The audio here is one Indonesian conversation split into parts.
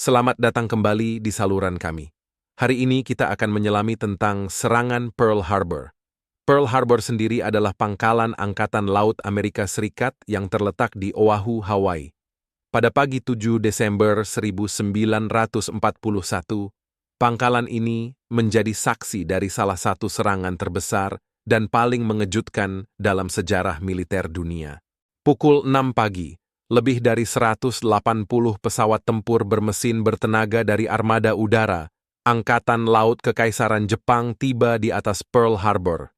Selamat datang kembali di saluran kami. Hari ini kita akan menyelami tentang serangan Pearl Harbor. Pearl Harbor sendiri adalah pangkalan Angkatan Laut Amerika Serikat yang terletak di Oahu, Hawaii. Pada pagi 7 Desember 1941, pangkalan ini menjadi saksi dari salah satu serangan terbesar dan paling mengejutkan dalam sejarah militer dunia. Pukul 6 pagi, lebih dari 180 pesawat tempur bermesin bertenaga dari armada udara, Angkatan Laut Kekaisaran Jepang tiba di atas Pearl Harbor.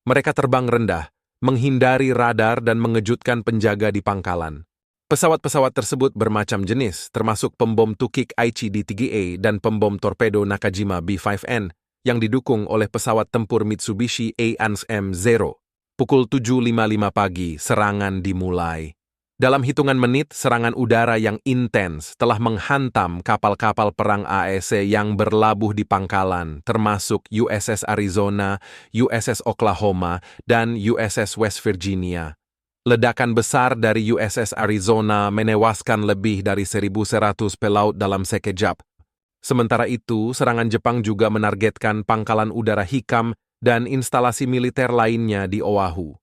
Mereka terbang rendah, menghindari radar dan mengejutkan penjaga di pangkalan. Pesawat-pesawat tersebut bermacam jenis, termasuk pembom Tukik Aichi D-3A dan pembom torpedo Nakajima B-5N yang didukung oleh pesawat tempur Mitsubishi A-M0. Pukul 7.55 pagi, serangan dimulai. Dalam hitungan menit, serangan udara yang intens telah menghantam kapal-kapal perang AEC yang berlabuh di pangkalan, termasuk USS Arizona, USS Oklahoma, dan USS West Virginia. Ledakan besar dari USS Arizona menewaskan lebih dari 1.100 pelaut dalam sekejap. Sementara itu, serangan Jepang juga menargetkan pangkalan udara Hikam dan instalasi militer lainnya di Oahu.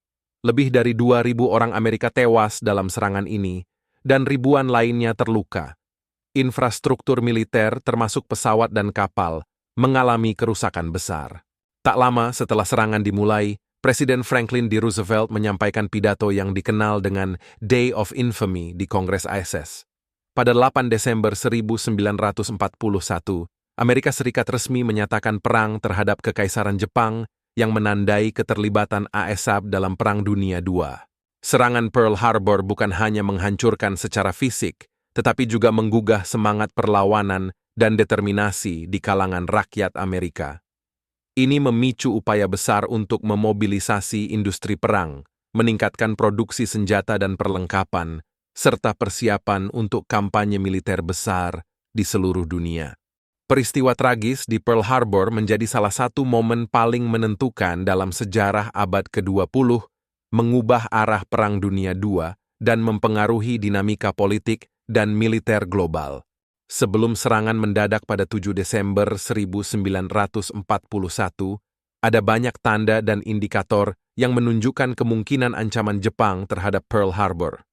Lebih dari 2.000 orang Amerika tewas dalam serangan ini, dan ribuan lainnya terluka. Infrastruktur militer, termasuk pesawat dan kapal, mengalami kerusakan besar. Tak lama setelah serangan dimulai, Presiden Franklin D. Roosevelt menyampaikan pidato yang dikenal dengan Day of Infamy di Kongres ASS. Pada 8 Desember 1941, Amerika Serikat resmi menyatakan perang terhadap Kekaisaran Jepang yang menandai keterlibatan ASAB dalam Perang Dunia II. Serangan Pearl Harbor bukan hanya menghancurkan secara fisik, tetapi juga menggugah semangat perlawanan dan determinasi di kalangan rakyat Amerika. Ini memicu upaya besar untuk memobilisasi industri perang, meningkatkan produksi senjata dan perlengkapan, serta persiapan untuk kampanye militer besar di seluruh dunia. Peristiwa tragis di Pearl Harbor menjadi salah satu momen paling menentukan dalam sejarah abad ke-20, mengubah arah Perang Dunia II dan mempengaruhi dinamika politik dan militer global. Sebelum serangan mendadak pada 7 Desember 1941, ada banyak tanda dan indikator yang menunjukkan kemungkinan ancaman Jepang terhadap Pearl Harbor.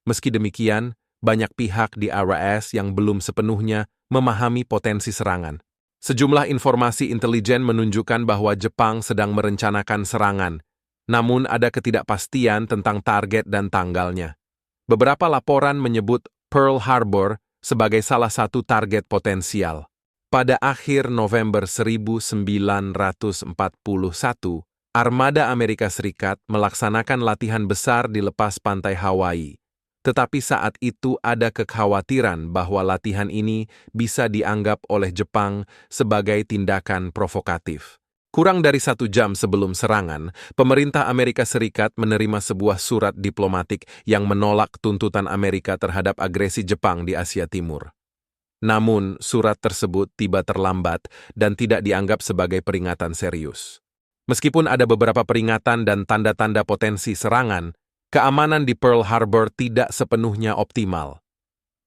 Meski demikian, banyak pihak di RAS yang belum sepenuhnya memahami potensi serangan. Sejumlah informasi intelijen menunjukkan bahwa Jepang sedang merencanakan serangan, namun ada ketidakpastian tentang target dan tanggalnya. Beberapa laporan menyebut Pearl Harbor sebagai salah satu target potensial. Pada akhir November 1941, Armada Amerika Serikat melaksanakan latihan besar di lepas pantai Hawaii. Tetapi saat itu ada kekhawatiran bahwa latihan ini bisa dianggap oleh Jepang sebagai tindakan provokatif. Kurang dari 1 jam sebelum serangan, pemerintah Amerika Serikat menerima sebuah surat diplomatik yang menolak tuntutan Amerika terhadap agresi Jepang di Asia Timur. Namun, surat tersebut tiba terlambat dan tidak dianggap sebagai peringatan serius. Meskipun ada beberapa peringatan dan tanda-tanda potensi serangan, keamanan di Pearl Harbor tidak sepenuhnya optimal.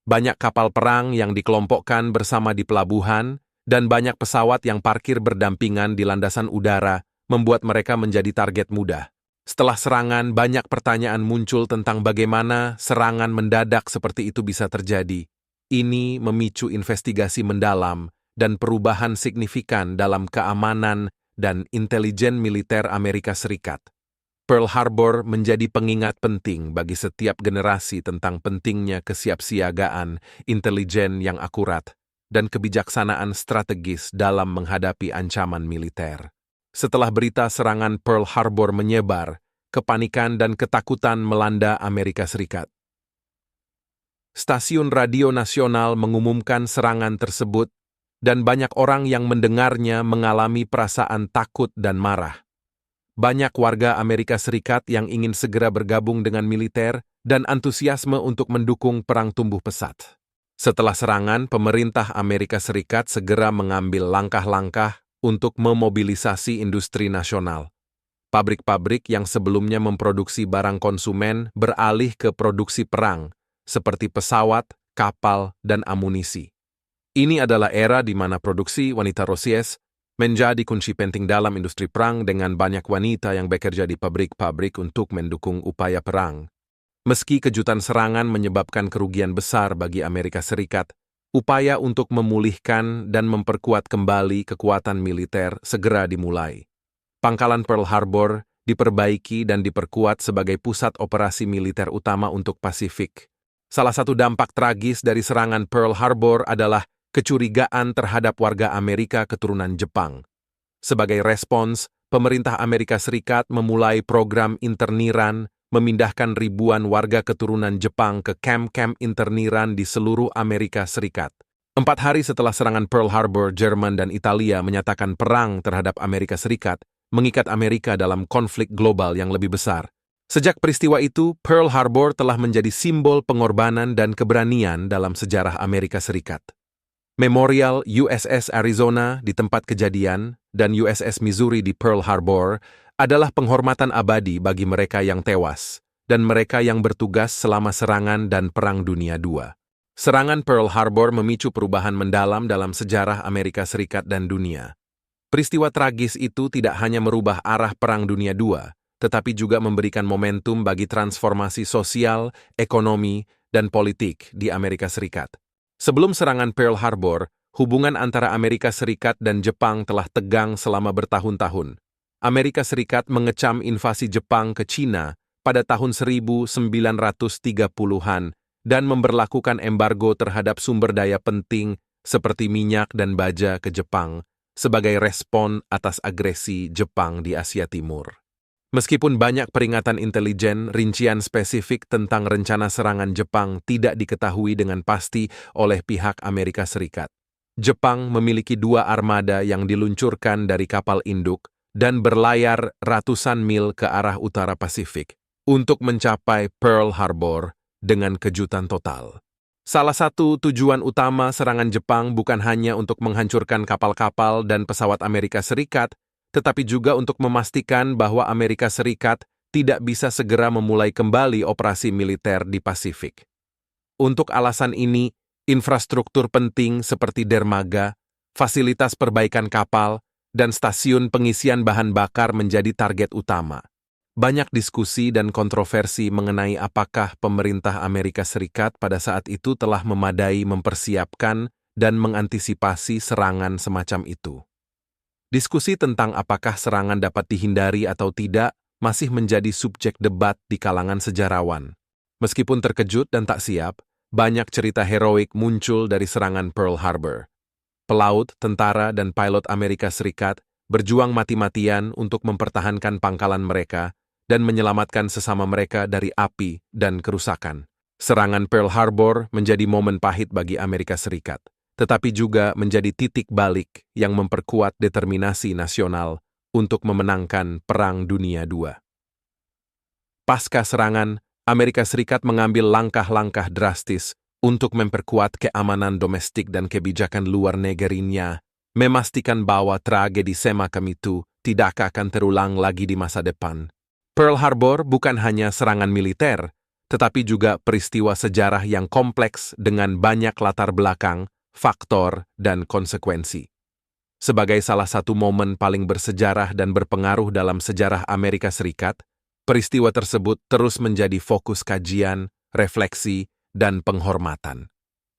Banyak kapal perang yang dikelompokkan bersama di pelabuhan, dan banyak pesawat yang parkir berdampingan di landasan udara membuat mereka menjadi target mudah. Setelah serangan, banyak pertanyaan muncul tentang bagaimana serangan mendadak seperti itu bisa terjadi. Ini memicu investigasi mendalam dan perubahan signifikan dalam keamanan dan intelijen militer Amerika Serikat. Pearl Harbor menjadi pengingat penting bagi setiap generasi tentang pentingnya kesiapsiagaan, intelijen yang akurat, dan kebijaksanaan strategis dalam menghadapi ancaman militer. Setelah berita serangan Pearl Harbor menyebar, kepanikan dan ketakutan melanda Amerika Serikat. Stasiun radio nasional mengumumkan serangan tersebut, dan banyak orang yang mendengarnya mengalami perasaan takut dan marah. Banyak warga Amerika Serikat yang ingin segera bergabung dengan militer dan antusiasme untuk mendukung perang tumbuh pesat. Setelah serangan, pemerintah Amerika Serikat segera mengambil langkah-langkah untuk memobilisasi industri nasional. Pabrik-pabrik yang sebelumnya memproduksi barang konsumen beralih ke produksi perang, seperti pesawat, kapal, dan amunisi. Ini adalah era di mana produksi wanita Rosies menjadi kunci penting dalam industri perang dengan banyak wanita yang bekerja di pabrik-pabrik untuk mendukung upaya perang. Meski kejutan serangan menyebabkan kerugian besar bagi Amerika Serikat, upaya untuk memulihkan dan memperkuat kembali kekuatan militer segera dimulai. Pangkalan Pearl Harbor diperbaiki dan diperkuat sebagai pusat operasi militer utama untuk Pasifik. Salah satu dampak tragis dari serangan Pearl Harbor adalah kecurigaan terhadap warga Amerika keturunan Jepang. Sebagai respons, pemerintah Amerika Serikat memulai program interniran, memindahkan ribuan warga keturunan Jepang ke kamp-kamp interniran di seluruh Amerika Serikat. 4 hari setelah serangan Pearl Harbor, Jerman dan Italia menyatakan perang terhadap Amerika Serikat, mengikat Amerika dalam konflik global yang lebih besar. Sejak peristiwa itu, Pearl Harbor telah menjadi simbol pengorbanan dan keberanian dalam sejarah Amerika Serikat. Memorial USS Arizona di tempat kejadian dan USS Missouri di Pearl Harbor adalah penghormatan abadi bagi mereka yang tewas dan mereka yang bertugas selama serangan dan Perang Dunia II. Serangan Pearl Harbor memicu perubahan mendalam dalam sejarah Amerika Serikat dan dunia. Peristiwa tragis itu tidak hanya merubah arah Perang Dunia II, tetapi juga memberikan momentum bagi transformasi sosial, ekonomi, dan politik di Amerika Serikat. Sebelum serangan Pearl Harbor, hubungan antara Amerika Serikat dan Jepang telah tegang selama bertahun-tahun. Amerika Serikat mengecam invasi Jepang ke Cina pada tahun 1930-an dan memberlakukan embargo terhadap sumber daya penting seperti minyak dan baja ke Jepang sebagai respon atas agresi Jepang di Asia Timur. Meskipun banyak peringatan intelijen, rincian spesifik tentang rencana serangan Jepang tidak diketahui dengan pasti oleh pihak Amerika Serikat. Jepang memiliki 2 armada yang diluncurkan dari kapal induk dan berlayar ratusan mil ke arah utara Pasifik untuk mencapai Pearl Harbor dengan kejutan total. Salah satu tujuan utama serangan Jepang bukan hanya untuk menghancurkan kapal-kapal dan pesawat Amerika Serikat, tetapi juga untuk memastikan bahwa Amerika Serikat tidak bisa segera memulai kembali operasi militer di Pasifik. Untuk alasan ini, infrastruktur penting seperti dermaga, fasilitas perbaikan kapal, dan stasiun pengisian bahan bakar menjadi target utama. Banyak diskusi dan kontroversi mengenai apakah pemerintah Amerika Serikat pada saat itu telah memadai mempersiapkan dan mengantisipasi serangan semacam itu. Diskusi tentang apakah serangan dapat dihindari atau tidak masih menjadi subjek debat di kalangan sejarawan. Meskipun terkejut dan tak siap, banyak cerita heroik muncul dari serangan Pearl Harbor. Pelaut, tentara, dan pilot Amerika Serikat berjuang mati-matian untuk mempertahankan pangkalan mereka dan menyelamatkan sesama mereka dari api dan kerusakan. Serangan Pearl Harbor menjadi momen pahit bagi Amerika Serikat, tetapi juga menjadi titik balik yang memperkuat determinasi nasional untuk memenangkan Perang Dunia II. Pasca serangan, Amerika Serikat mengambil langkah-langkah drastis untuk memperkuat keamanan domestik dan kebijakan luar negerinya, memastikan bahwa tragedi semacam itu tidak akan terulang lagi di masa depan. Pearl Harbor bukan hanya serangan militer, tetapi juga peristiwa sejarah yang kompleks dengan banyak latar belakang, faktor, dan konsekuensi. Sebagai salah satu momen paling bersejarah dan berpengaruh dalam sejarah Amerika Serikat, peristiwa tersebut terus menjadi fokus kajian, refleksi, dan penghormatan.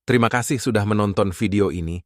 Terima kasih sudah menonton video ini.